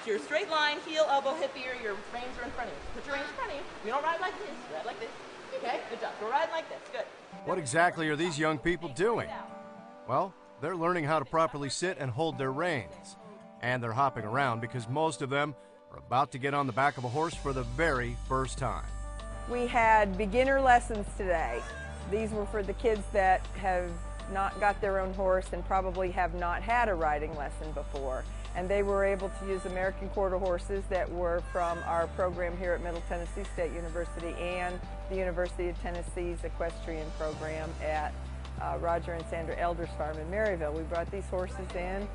your straight line, heel, elbow, hip, ear, your reins are in front of you. Put your reins in front of you. You don't ride like this, you ride like this. Okay, good job. Go ride like this, good. What exactly are these young people doing? Well, they're learning how to properly sit and hold their reins. And they're hopping around because most of them are about to get on the back of a horse for the very first time. We had beginner lessons today. These were for the kids that have not got their own horse and probably have not had a riding lesson before. And they were able to use American quarter horses that were from our program here at Middle Tennessee State University and the University of Tennessee's equestrian program at Roger and Sandra Elder's farm in Maryville. We brought these horses in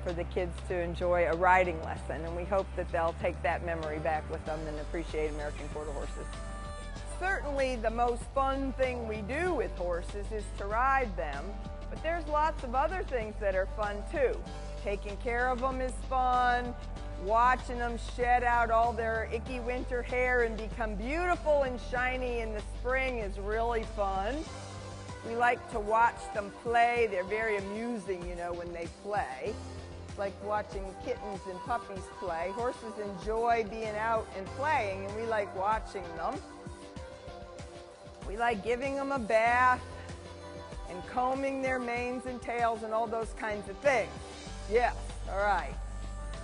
for the kids to enjoy a riding lesson, and we hope that they'll take that memory back with them and appreciate American quarter horses. Certainly the most fun thing we do with horses is to ride them, but there's lots of other things that are fun too. Taking care of them is fun. Watching them shed out all their icky winter hair and become beautiful and shiny in the spring is really fun. We like to watch them play. They're very amusing, you know, when they play. It's like watching kittens and puppies play. Horses enjoy being out and playing, and we like watching them. We like giving them a bath and combing their manes and tails and all those kinds of things. Yes, all right.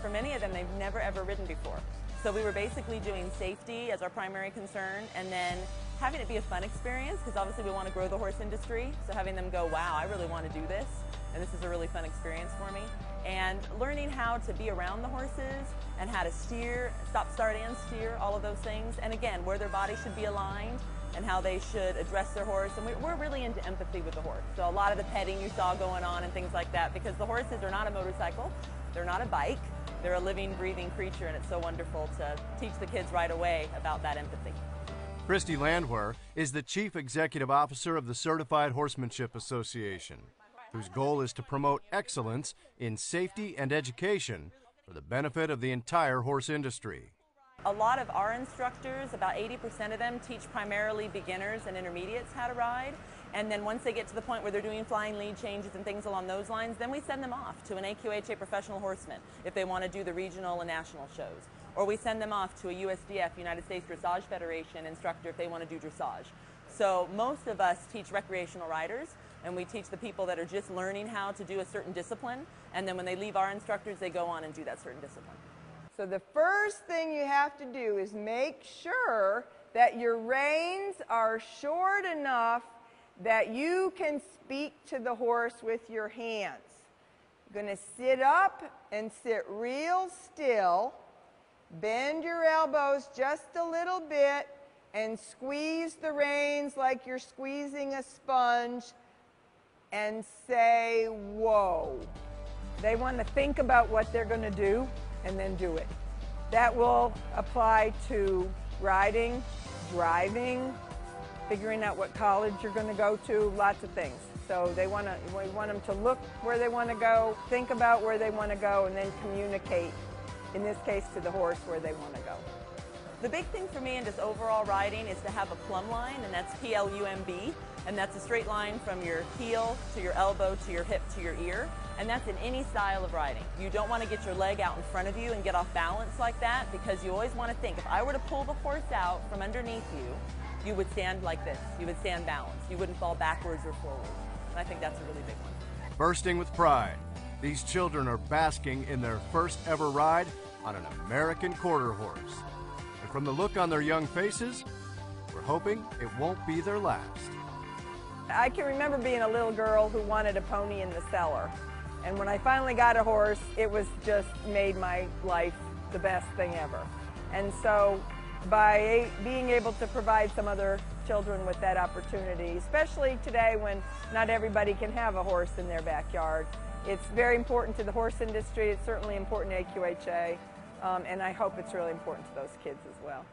For many of them, they've never ever ridden before. So we were basically doing safety as our primary concern, and then having it be a fun experience, because obviously we want to grow the horse industry. So having them go, wow, I really want to do this, and this is a really fun experience for me. And learning how to be around the horses and how to steer, stop, start, and steer, all of those things. And again, where their body should be aligned and how they should address their horse. And we're really into empathy with the horse. So a lot of the petting you saw going on and things like that, because the horses are not a motorcycle, they're not a bike, they're a living, breathing creature, and it's so wonderful to teach the kids right away about that empathy. Christy Landwehr is the Chief Executive Officer of the Certified Horsemanship Association, whose goal is to promote excellence in safety and education for the benefit of the entire horse industry. A lot of our instructors, about 80% of them, teach primarily beginners and intermediates how to ride. And then once they get to the point where they're doing flying lead changes and things along those lines, then we send them off to an AQHA professional horseman if they want to do the regional and national shows. Or we send them off to a USDF, United States Dressage Federation instructor if they want to do dressage. So most of us teach recreational riders, and we teach the people that are just learning how to do a certain discipline. And then when they leave our instructors, they go on and do that certain discipline. So the first thing you have to do is make sure that your reins are short enough that you can speak to the horse with your hands. You're going to sit up and sit real still, bend your elbows just a little bit, and squeeze the reins like you're squeezing a sponge, and say, whoa. They want to think about what they're going to do and then do it. That will apply to riding, driving, figuring out what college you're going to go to, lots of things. So we want them to look where they want to go, think about where they want to go, and then communicate, in this case to the horse, where they want to go. The big thing for me in just overall riding is to have a plumb line, and that's P-L-U-M-B, and that's a straight line from your heel to your elbow to your hip to your ear, and that's in any style of riding. You don't want to get your leg out in front of you and get off balance like that, because you always want to think, if I were to pull the horse out from underneath you, you would stand like this. You would stand balanced. You wouldn't fall backwards or forwards. And I think that's a really big one. Bursting with pride, these children are basking in their first ever ride on an American quarter horse. And from the look on their young faces, we're hoping it won't be their last. I can remember being a little girl who wanted a pony in the cellar. And when I finally got a horse, it was just made my life the best thing ever. And so by being able to provide some other children with that opportunity, especially today when not everybody can have a horse in their backyard, it's very important to the horse industry. It's certainly important to AQHA, and I hope it's really important to those kids as well.